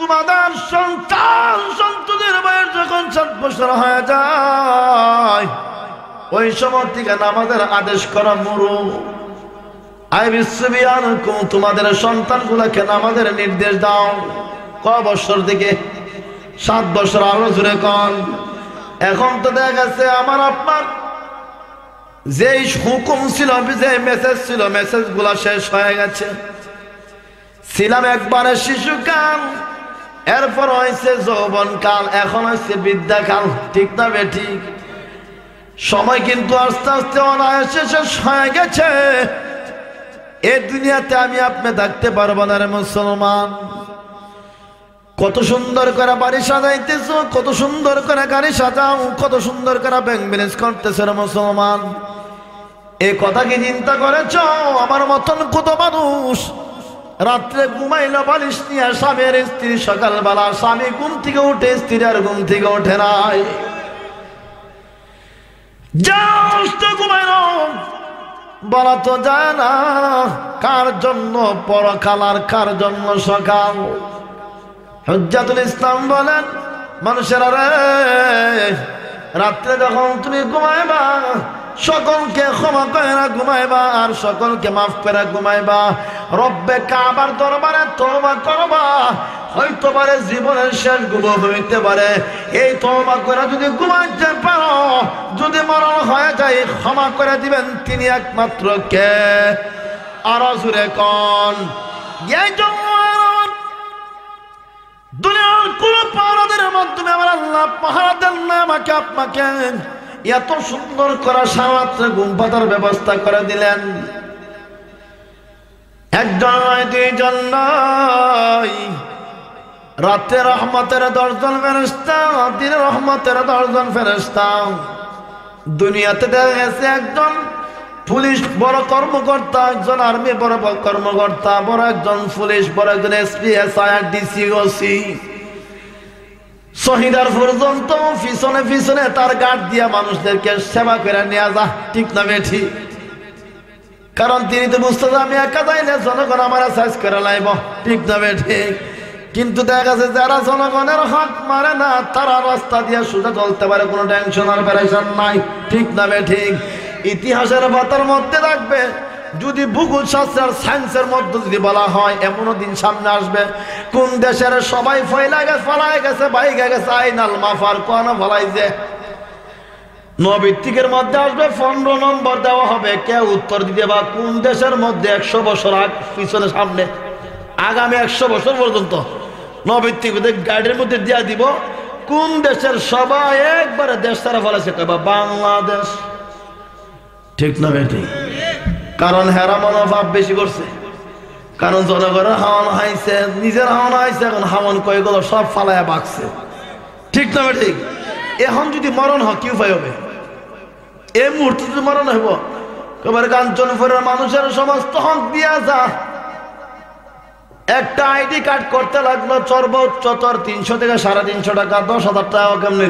তোমাদের সন্তানের বয়স যখন 7 বছর হয়ে যায়, ওই সময় থেকে নামাজের আদেশ করা মুরু। তোমাদের সন্তানগুলোকে নামাজের নির্দেশ দাও। ক বছর থেকে? 7 বছর। আরো জোরে কন। এখন তো দেখা গেছে আমার আপনার যে হুকুম ছিল, যে মেসেজ ছিল, মেসেজ গুলা শেষ হয়ে গেছে। ছিলাম একবারে শিশুকাল, এরপর হয়েছে যৌবনকাল, এখন হয়েছে বৃদ্ধাকাল। ঠিক না বেঠিক? সময় কিন্তু আস্তে আস্তে অনায়াসে শেষ হয়ে গেছে। এই দুনিয়াতে আমি আপনি থাকতে পারবো না রে মুসলমান। কত সুন্দর করে বাড়ি সাজাইতেছ, কত সুন্দর করে গাড়ি সাজাও, কত সুন্দর করে ব্যাংক ব্যালেন্স করতেছ রে মুসলমান। এই কথা কি চিন্তা করেছ? আমার মতন কত মানুষ রাত্রে ঘুমাইলো বালিশ নিয়ে, স্বামীর স্ত্রী সকালবেলা স্বামী ঘুম থেকে উঠে, স্ত্রী আর ঘুম থেকে ওঠে নাই। জাস্ট ঘুমাইলো বলা তো যায় না কার জন্য পরকাল আর কার জন্য সকাল। হুজ্জাতুল ইসলাম বলেন, মানুষেরা রে, রাত্রে যখন তুমি ঘুমাইবা সকলকে ক্ষমা করে ঘুমাইবা আর সকলকে মাফ করে ঘুমাইবা। রব্বে কাবার দরবারে তওবা করবা। হয়তো পারে জীবনের শেষ ঘুম হইতে পারে, এই তওবা করে যদি ঘুমাইতে পারো, যদি মরণ হয়ে যায়, ক্ষমা করে দিবেন তিনি একমাত্র কে? আরো জোরে কোন। দুনিয়ার কোন পাহাড়ের মাধ্যমে আমার আল্লাহ পাহাড় দেন না আমাকে আপনাকে, এত সুন্দর করে সারাত্রে ঘুম পাতার ব্যবস্থা করে দিলেন। একজন নয়, দুইজন নয়, রাতে রহমতের 10 জন ফেরেশতা, দিনে রহমতের 10 জন ফেরেশতা। দুনিয়াতে দেখা গেছে একজন পুলিশ বড় কর্মকর্তা, একজন আর্মি বড় কর্মকর্তা, বড় একজন পুলিশ, বড় একজন এসপি, এসআই, ডিসি, ওসি। শহীদার পর্যন্ত পিছনে পিছনে তার গার্ড দিয়া মানুষদেরকে সেবা করে নিয়ে যা। ঠিক না বেঠি? কারণ তিনি তো বুঝতে আমি একা যাইলে জনগণ আমার সাইজ করে লাইব। ঠিক না বেঠি? কিন্তু দেখা গেছে যারা জনগণের হক মারে না, তারা রাস্তা দিয়ে সোজা চলতে পারে, কোনো টেনশন আর প্যারেশান নাই। ঠিক না বেঠিক? ইতিহাসের পাতার মধ্যে রাখবে, যদি ভূগোল শাস্ত্র আর সায়েন্সের মধ্যে যদি বলা হয়, এমনও দিন সামনে আসবে কোন দেশের সবাই ফলাই গেছে, বাইকে গেছে, আইনাল মাফার কোন ফলাইছে। নৈতিকের মধ্যে আসবে 15 নম্বর দেওয়া হবে, কেউ উত্তর দিতে বা কোন দেশের মধ্যে 100 বছর পিছনে সামনে আগামী 100 বছর পর্যন্ত নৈতিক গাইডের মধ্যে দিয়া দিব কোন দেশের সবাই একবারে দেশ ছাড়া ফলাইছে, কইবা বাংলাদেশ। ঠিক না বেটি? কারণ হেরা মনোভাব বেশি করছে, কারণ জনগণের হাওয়ান হাইছে, নিজের হাওয়ান হাইছে, এখন হাওয়ান কয়েকগুলো সব ফালাইয়া বাঁকছে। ঠিক না বেটি? এখন যদি মরণ হয় কি উপায় হবে? এই মুহূর্তে যদি মরণ হইব, এবার কাঞ্চনপুরের মানুষের সমস্ত হক দিয়া যা। একটা আইডি কার্ড করতে লাগলো সর্বোচ্চ 300 থেকে 350 টাকা, 10,000 টাকা কেমনি।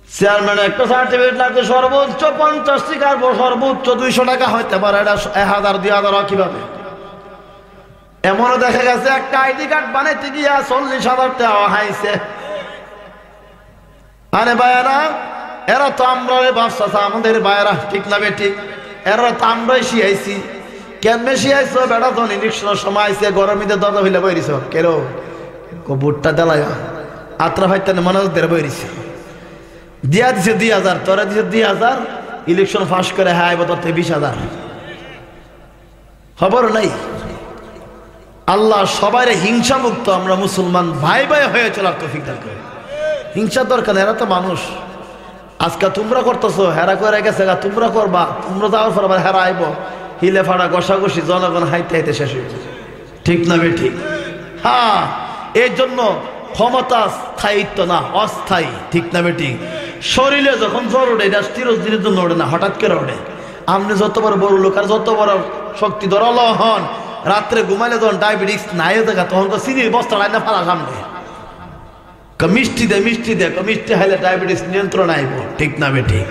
চেয়ারম্যান একটা সার্টিফিকেট লাগবে সর্বোচ্চ 50 টাকা, সর্বোচ্চ 200 টাকা হইতে পারে। এটা 1000, 2000 কিভাবে? এমনও দেখা গেছে একটা আইডি কার্ড বানাইতে গিয়া 40,000 টাকা হাইছে। আরে ভাইয়ারা, এরা তো আমরা ব্যবসা, আমাদের ভাইয়ারা। ঠিক না বেটি? এরা তো আমরাই শিয়াইছি। কেমনে শিয়াইছো? বেটা তো ইলেকশনের সময় আইছে, গরমিতে দরজা হইলে বইরিছ কেন বুটটা দেলায় আত্রা ভাইতে মানুষদের বইরিছে, দিয়া দিছে 2,000, তোরা দিছে 2,000, ইলেকশন ফাঁস করে হ্যাঁ এবার তোর থেকে 20,000। খবর নাই। আল্লাহ সবাই হিংসা মুক্ত আমরা মুসলমান ভাই ভাই হয়ে চলার তৌফিক দান করে। হিংসার দরকার, এরা তো মানুষ। আজকে তোমরা করতেছো, হেরা করে গেছে, তোমরা করবা, তোমরা যাওয়ার পর আবার হেরা আইব, হিলে ফাড়া ঘষাঘষি, জনগণ হাইতে হাইতে শেষ হয়ে যাবে। ঠিক না বেঠিক? হ্যাঁ, এই জন্য ক্ষমতা স্থায়িত্ব না, অস্থায়ী। ঠিক না বেঠিক? শরীরে যখন জ্বর ওঠে, এটা চিরদিনের জন্য ওঠে না, হঠাৎ করে ওঠে। আপনি যত বড় বড় লোক আর যত বড় শক্তি ধরাল হন, রাত্রে ঘুমাইলে যখন ডায়াবেটিস নাই দেখা, তখন তো চিনির বস্তা না ফালা সামনে মিষ্টি দেয়, মিষ্টি খাইলে ডায়াবেটিস নিয়ন্ত্রণ আইব। ঠিক না বেঠিক?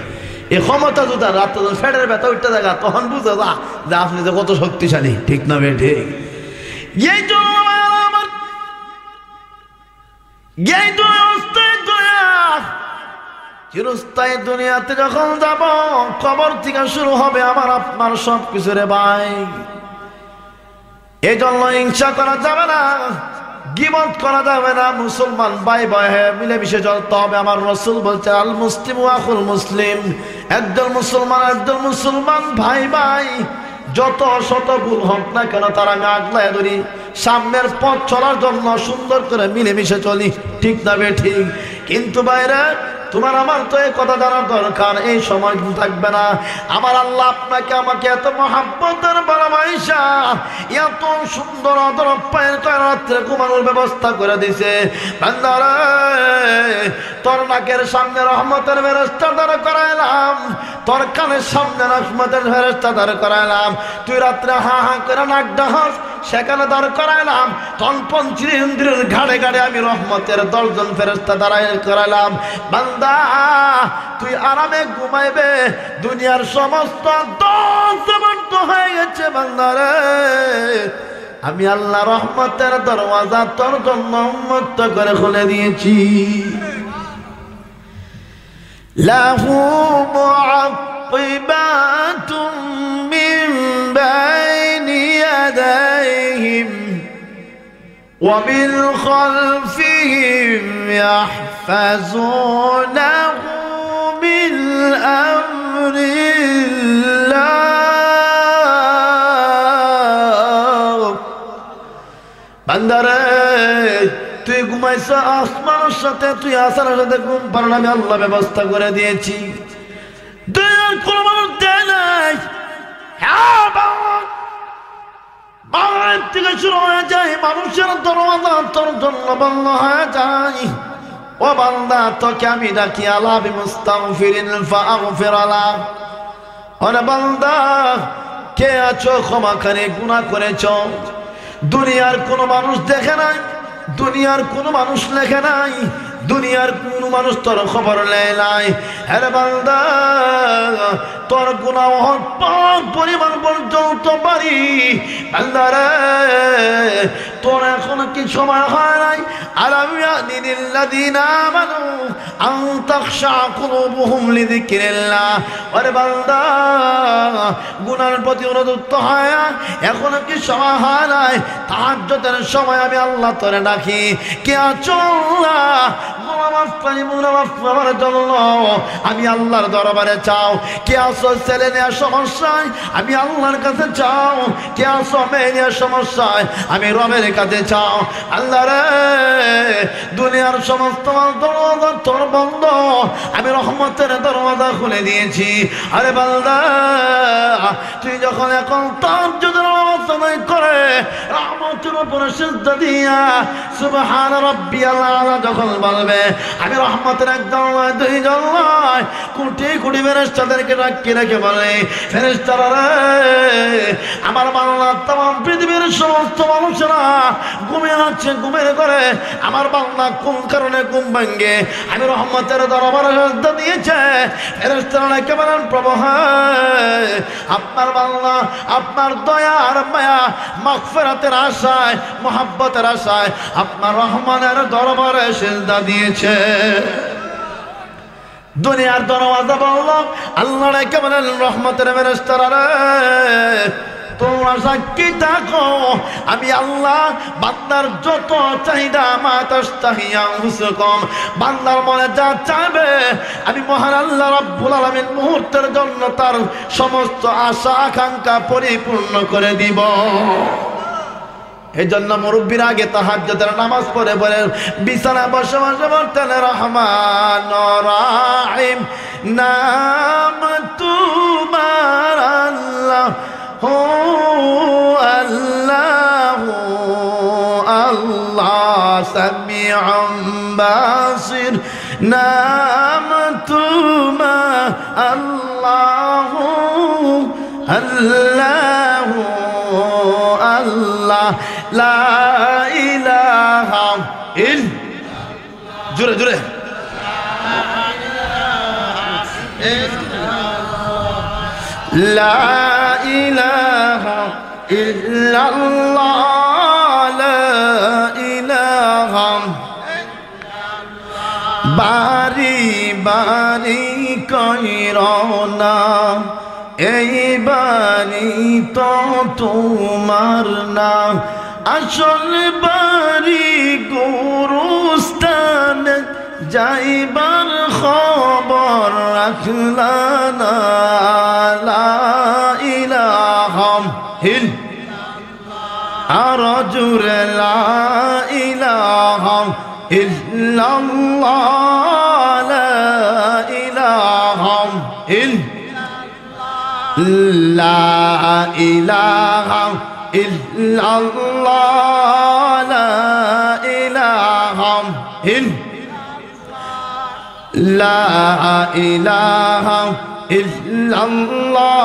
এই ক্ষমতা যদি রাত্রে যখন ফ্যাটের ব্যথা উঠতে দেখা, তখন বুঝে যা যে আপনি যে কত শক্তিশালী। ঠিক না বেঠিক? এই জন্য আমার এই চিরস্থায়ী দুনিয়াতে যখন যাব, কবর থেকে শুরু হবে আমার আপনার সবকিছু রে ভাই। এই জন্য হিংসা করা যাবে না, গীবত করা যাবে না। মুসলমান ভাই ভাই মিলেমিশে চলতে হবে। আমার রাসূল বলছে, আল মুসলিম আখুল মুসলিম, একজন মুসলমান ভাই ভাই যত শত ভুল হোক না কেন তারা আমি আগলায় ধরি, সামনের পথ চলার জন্য সুন্দর করে মিলেমিশে চলি, ঠিক না বে ঠিক? কিন্তু বাইরে তোমার আমার তো এই কথা জানার দরকার, এই সময় থাকবে না। আমার আল্লাহ আপনাকে আমাকে এত মহাব্বতের ভালোবাসা, এত সুন্দর আদর পায়ের রাত্রে ঘুমানোর ব্যবস্থা করে দিছে। বান্দারে, তোর নাকের সামনে রহমতের ফেরেশতা দাঁড় করাইলাম, তোর কানের সামনে রহমতের ফেরেশতা দাঁড় করাইলাম। তুই রাত্রে হা হা করে নাক ডাহাস, সেখানে দাঁড় করাইলাম। তখন পঞ্চেন্দ্রিয়ের ঘাড়ে ঘাড়ে আমি রহমতের 10 জন ফেরেশতা দাঁড়াই করাইলাম। বান্দা, তুই আরামে ঘুমাইবে, দুনিয়ার সমস্ত দোষ বন্ধ হয়ে গেছে। বান্দারে, আমি আল্লাহ রহমতের দরওয়াজা তোর জন্য উন্মুক্ত করে খুলে দিয়েছি। লাহু মুআক্কিবাতুম মিন বাইনি ইয়াদাইহিম ওয়া মিন খালফিহিম ইয়াহফাযুনাহু মিন আমরিল্লাহ। বান্দারে, তুই ঘুমাইছ আসমানের সাথে, তুই আসার সাথে ঘুম পাড়ার আমি আল্লাহ ব্যবস্থা করে দিয়েছি। কোন মানুষ দেয় নাই। হ্যাঁ, মায়ের থেকে শুরু হয়ে যায়, মানুষের দরওয়াজা তোর জন্য বন্ধ হয়ে যায়। ও বান্দা, তোকে আমি ডাকি, আলা বিমুস্তাগফিরিন ফাগফির আলা। ওরে বান্দা, কে আছো ক্ষমাকারী, গুনাহ করেছো, দুনিয়ার কোনো মানুষ দেখে নাই, দুনিয়ার কোনো মানুষ লেখে নাই, দুনিয়ার কোন মানুষ তোর খবর নেয় নাই। আরে বান্দা, তোর গুনাহ পরিমাণ পর্যন্ত পারি। বান্দারে, তোর এখন কি সময় হয় নাই? আলাম ইয়ানিল্লাযীনা আমানু আন তাখশা কুলুবুহুম লিযিকরিল্লাহ। আরে বান্দা, গুনাহের প্রতি অনুতপ্ত হয়, এখন কি সময় হয় নাই? তাহাজ্জুদের সময় আমি আল্লাহ তোরে ডাকি, কে আছো আমি আল্লাহর দরবারে চাও। কে আসো ছেলে নেওয়ার সমস্যায়, আমি আল্লাহর কাছে চাও। কে আসো মেয়ে নেওয়ার সমস্যায়, আমি রবের কাছে চাও। আল্লাহ রে, দুনিয়ার সমস্ত দরওয়াজা তোর বন্ধ, আমি রহমতের দরওয়াজা খুলে দিয়েছি। আরে বান্দা, তুই যখন এখন তাহাজ্জুদের অবস্থা করে রহমতের উপরে সিজদা দিয়া সুবহান রাব্বিয়াল আলা যখন বলবে, আমি রহমতের একদম নয়, 2 জন নয়, কোটি কোটি ফেরেশতাদেরকে ডাকি রেখে বলে, ফেরেশতারা রে, আমার বান্দা তামাম পৃথিবীর সমস্ত মানুষেরা ঘুমিয়ে আছে, ঘুমের করে আমার বান্দা কোন কারণে ঘুম ভাঙ্গে, আমি রহমতের দরবারে সিজদা দিয়েছে। ফেরেশতারা রেখে বলেন, প্রভু আপনার বান্দা আপনার দয়া আর মায়া মাগফিরাতের আশায়, মুহাব্বতের আশায় আপনার রহমানের দরবারে সিজদা দিয়েছে। দুনিয়ার দরওয়াজা বলল, আল্লাহ রেখে বলেন, রহমতের ফেরেশতারা রে, তোমরা সাক্ষী থাকো, আমি আল্লাহ বান্দার যত চাহিদা বান্দার মনে যা চাইবে, আমি মহান আল্লাহ রাব্বুল আলামিন মুহূর্তের জন্য তার সমস্ত আশা আকাঙ্ক্ষা পরিপূর্ণ করে দিব। এই জন্য মুরব্বীর আগে তাহাজ্জুদের নামাজ পড়ে বলে, বিছানা বসে বসে বলতেন, রহমান রাহিম নাম তোমার আল্লাহ হো আল্লাহ আল্লাহ সামিউম বাসির নাম তোমার আল্লাহ আল্লাহ আল্লাহ লা ইলাহা ইল্লাল্লাহ। জোরে জোরে, লা ইলাহা ইল্লাল্লাহ, লা ইলাহা বাণী কইরনা, এই বাণী তো তোমার না, আসল বাড়ি গুরুস্থান, যাইবার খবর রাখলা না। লা ইলাহা আর জুরে লা ইলাহা ইল্লাল্লাহ, লা ইলাহা লা ইলাহা ইল্লাল্লাহ, লা ইলাহা লা ইলাহা ইল্লাল্লাহ,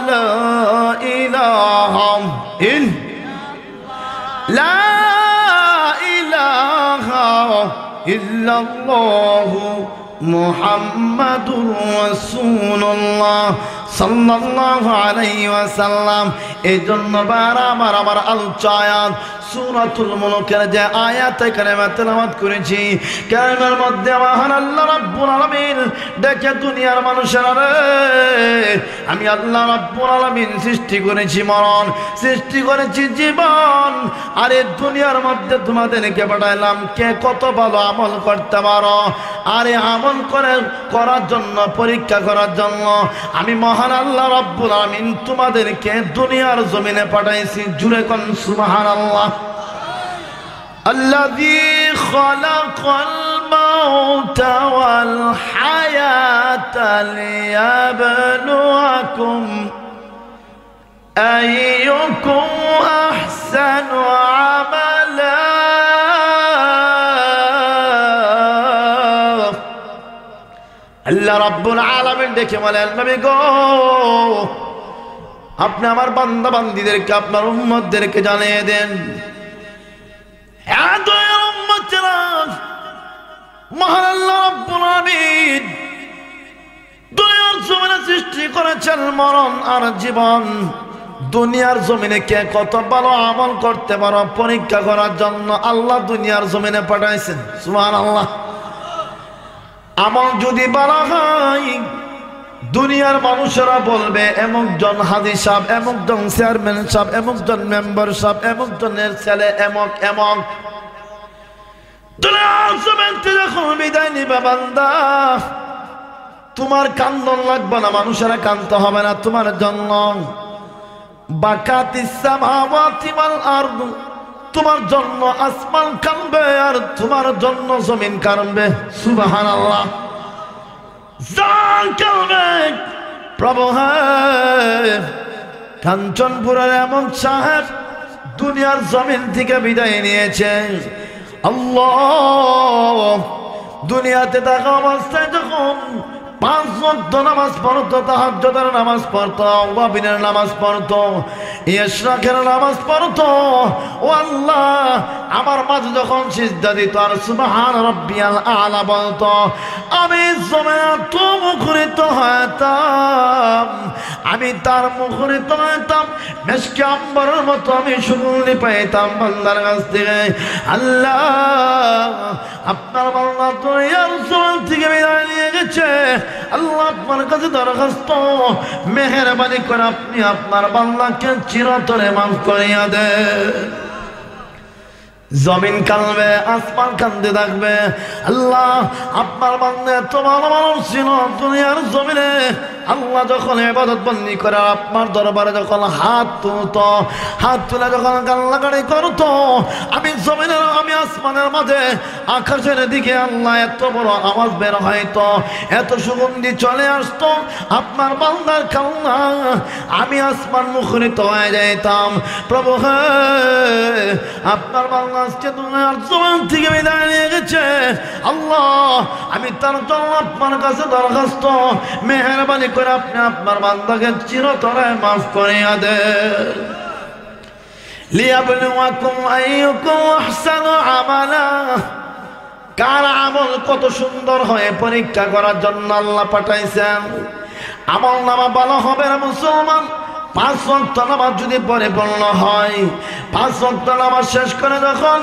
লা ইলাহা লা ইলাহা ইল্লাল্লাহ মুহাম্মাদুর রাসূলুল্লাহ সাল্লাল্লাহু আলাইহি ওয়াসাল্লাম। এই জন্য আমার আলোচনায় সূরাতুল মুলকের যে আয়াতে কারিমা তেলাওয়াত করেছি, কারিমার মধ্যে মহান আল্লাহ রাব্বুল আলামিন দেখে দুনিয়ার মানুষেরা রে, আমি আল্লাহ রাব্বুল আলামিন সৃষ্টি করেছি মরণ, সৃষ্টি করেছি জীবন, আর এই দুনিয়ার মধ্যে তোমাদেরকে পাঠাইলাম কে কত ভালো আমল করতে পারো, আর এই আমল করার জন্য, পরীক্ষা করার জন্য আমি মহান আল্লাহ রাব্বুল আলামিন তোমাদেরকে দুনিয়ার জমিনে পাঠাইছি। জুড়ে কোন সুবহানাল্লাহ। আল্লাযী খালাকাল মাউতা ওয়াল হায়াতা লিয়াবলুয়াকুম আইয়ুকুম আহসানু আমালা। আল্লাহ রাব্বুল আলামিন দেখে বলেন, নবী গো, আপনি আমার বান্দা বান্দীদেরকে, আপনার উম্মতদেরকে জানিয়ে দেন, এত উম্মতেরা মহান আল্লাহ রাব্বুল আলামিন দুনিয়ার জমিনে সৃষ্টি করেছেন মরণ আর জীবন। দুনিয়ার জমিনে কে কত ভালো আমল করতে পারো পরীক্ষা করার জন্য আল্লাহ দুনিয়ার জমিনে পাঠাইছেন। সুবহানাল্লাহ। আমল যদি ভালো হয়, দুনিয়ার মানুষেরা বলবে এমকজন হাজী সাহেব, এমকজন চেয়ারম্যান সাহেব, এমকজন মেম্বার সাহেব, এমকজনের ছেলে এমক এমক। দুনিয়ার জমিন থেকে যখন বিদায় নিবে বান্দা, তোমার কান্দন লাগবে না, মানুষেরা কান্দতে হবে না তোমার জন্য। বাকাতিস সামাওয়াতি ওয়াল আরদ, তোমার জন্য আসমান কাঁদবে আর তোমার জন্য জমিন কাঁদবে। সুবহানাল্লাহ। জান কাঁদবে, প্রভু হ্যাঁ, কাঞ্চনপুরের এমন সাহেব দুনিয়ার জমিন থেকে বিদায় নিয়েছে। আল্লাহ, দুনিয়াতে থাকা অবস্থায় যখন 5 ওয়াক্ত নামাজ পড়তো, তাহাজ্জুদের নামাজ পড়তো, ওয়াবিনের নামাজ পড়তো, ইশরাকের নামাজ পড়তো, ও আল্লাহ আমার মাঝে যখন সিজদা দিত আর সুবহান রাব্বিয়াল আলা বলতো, আমি জমিনে এত মুখরিত হতাম, আমি তার মুখরিত হতাম, মেশকে আম্বরের মতো আমি সুগন্ধি পাইতাম বান্দার কাছ থেকে। আল্লাহ, আপনার বান্দা দুনিয়ার জমিন থেকে বিদায় নিয়ে গেছে। আল্লাহ আপনার কাছে দরখাস্ত, মেহেরবানি করে আপনি আপনার বান্দাকে চিরতরে মাফ করিয়া দেন। জমিন কাঁদবে, আসমান কাঁদতে থাকবে। আল্লাহ, আপনার বান্দা এত ভালো মানুষ ছিল দুনিয়ার জমিনে, আল্লাহ যখন ইবাদত বন্দি করে আপনার দরবারে যখন হাত তুলতো, হাত তুলে যখন কান্নাকাটি করতো, আমি জমিনের, আমি আসমানের মাঝে আকাশের দিকে আল্লাহ এত বড় আওয়াজ বের হয়তো, এত সুগন্ধি চলে আসতো আপনার বান্দার কান্না, আমি আসমান মুখরিত হয়ে যাইতাম। প্রভু হ্যাঁ, আপনার বান্দা আজকে দুনিয়ার জমিন থেকে বিদায় নিয়ে গেছে। আল্লাহ, আমি তার জন্য আপনার কাছে দরখাস্ত, মেহেরবানি করে আপনি আপনার বান্দাকে চিরতরে মাফ করিয়া দেন। লিয়াবলুয়াকুম আইয়ুকুম আহসানু আমালা, কার আমল কত সুন্দর হয় পরীক্ষা করার জন্য আল্লাহ পাঠাইছেন। আমল নামা ভালো হবে না মুসলমান। 5 ওয়াক্ত নামাজ যদি পরিপূর্ণ হয়, 5 ওয়াক্ত নামাজ শেষ করে যখন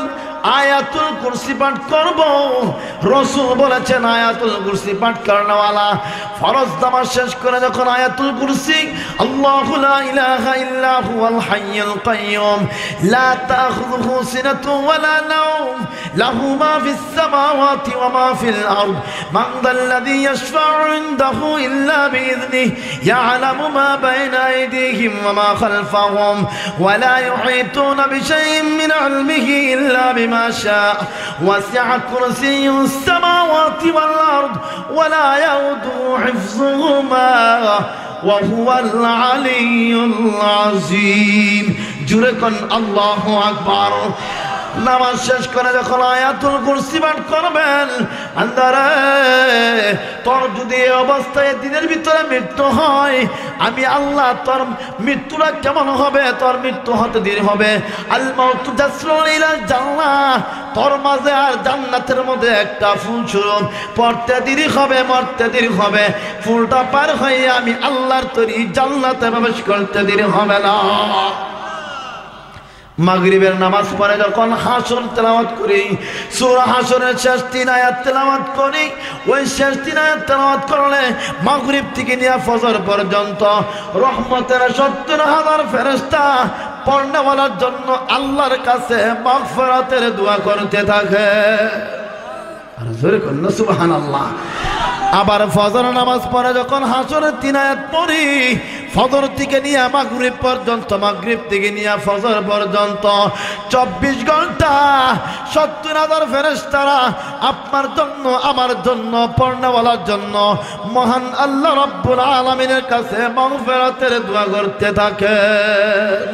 আয়াতুল কুরসি পাঠ করব। রাসূল বলেছেন আয়াতুল কুরসি পাঠ করানোওয়ালা ফরজ নামাজ শেষ করে যখন আয়াতুল কুরসি আল্লাহু লা ইলাহা ইল্লা হুয়াল হাইয়ুল কাইয়্যুম লা তাখুযুহু সিনাতুন ওয়ালা নাওম লাহু মা ফিস সামাওয়াতি ওয়া মা ফিল আরদ মান যাল্লাযী ইয়াশফা'ু ইনদাহু ইল্লা বিইذনিহি ইয়া'লামু মা বাইনা আইদিহিম ওয়া মা খালফাহুম ওয়া লা ইউহীতুনা বিশাইইন মিন ইলমিহি ইল্লা বিমা শা'a ওয়াসি'a কুরসিয়্যুস সামাওয়াতি ওয়াল আরদ ওয়া লা ইয়াউদুহু হিফযুহুমা ওয়া হুয়াল আলিয়্যুল আযীম। জোরে কোন আল্লাহু আকবার। নামাজ শেষ করে যখন আয়াতুল কুরসি পাঠ করবেন, আন্দারে তোর যদি এই অবস্থায় দিনের ভিতরে মৃত্যু হয়, আমি আল্লাহ তোর মৃত্যুটা কেমন হবে, তোর মৃত্যু হতে দেরি হবে। আল মাউতু জাসরুন ইলাল জান্নাহ, তোর মাঝে আর জান্নাতের মধ্যে একটা ফুল শুরু পড়তে দেরি হবে, মরতে দেরি হবে। ফুলটা পার হয়ে আমি আল্লাহর তৈরি জান্নাতে প্রবেশ করতে দেরি হবে না। মাগরিবের নামাজ পড়ে যখন হাসর তেলাওয়াত করি, সূরা হাসরের শেষ 3 আয়াত তেলাওয়াত করি, ওই শেষ 3 আয়াত তেলাওয়াত করলে মাগরিব থেকে নিয়ে ফজর পর্যন্ত রহমতের 70,000 ফেরেশতা পড়নেওয়ালার জন্য আল্লাহর কাছে মাগফিরাতের দোয়া করতে থাকে। আর জোরে কন্না সুবহানাল্লাহ। আবার ফজর নামাজ পড়ে যখন হাসরের 3 আয়াত পড়ি, ফজর থেকে নিয়ে মাগরিব পর্যন্ত, মাগরিব থেকে নিয়ে ফজর পর্যন্ত 24 ঘন্টা 70,000 ফেরেশতারা আপনার জন্য আমার জন্য পড়নেওয়ালার জন্য মহান আল্লাহ রাব্বুল আলামিনের কাছে মাগফিরাতের দোয়া করতে থাকেন।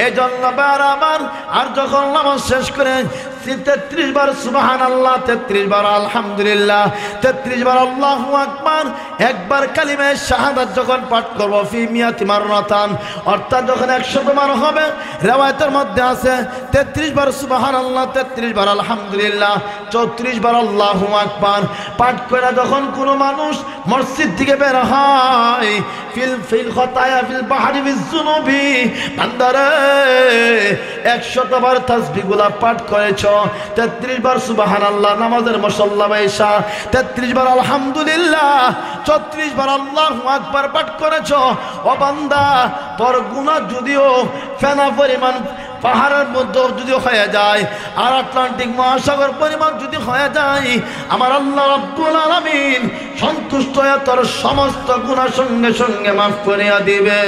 এজন্য বার আমার আর যখন নামাজ শেষ করে 33 বার সুবহানাল্লাহ, 33 বার আলহামদুলিল্লাহ, 33 বার আল্লাহু আকবার, একবার কালিমা শাহাদাত যখন পাঠ করব ফি মিয়াতি মাররাতান, অর্থাৎ যখন 100 বার হবে, riwayতের মধ্যে আছে 33 বার সুবহানাল্লাহ, 33 বার আলহামদুলিল্লাহ, 34 বার আল্লাহু আকবার পাঠ করে যখন কোনো মানুষ মসজিদ থেকে বের হয়, ফিল খতায়া ফিল বাহরি বিজ যুনুবি, বান্দারে 100 বার তাসবিহগুলা পাঠ করেছো, 33 বার সুবহানাল্লাহ নামাজের মুসাল্লা বাইসা, 33 বার আলহামদুলিল্লাহ, 34 বার আল্লাহু আকবার পাঠ করেছো, ও বান্দা তোর গুনাহ যদিও ফেনা পরিমাণ পাহাড়ের মধ্যে যদি হয়ে যায়, আর আটলান্টিক মহাসাগর পরিমাণ যদি হয়ে যায়, আমার আল্লাহ রাব্বুল আলামিন সন্তুষ্ট হয়ে তোর সমস্ত গুনাহ সঙ্গে সঙ্গে মাফ করিয়া দিবে।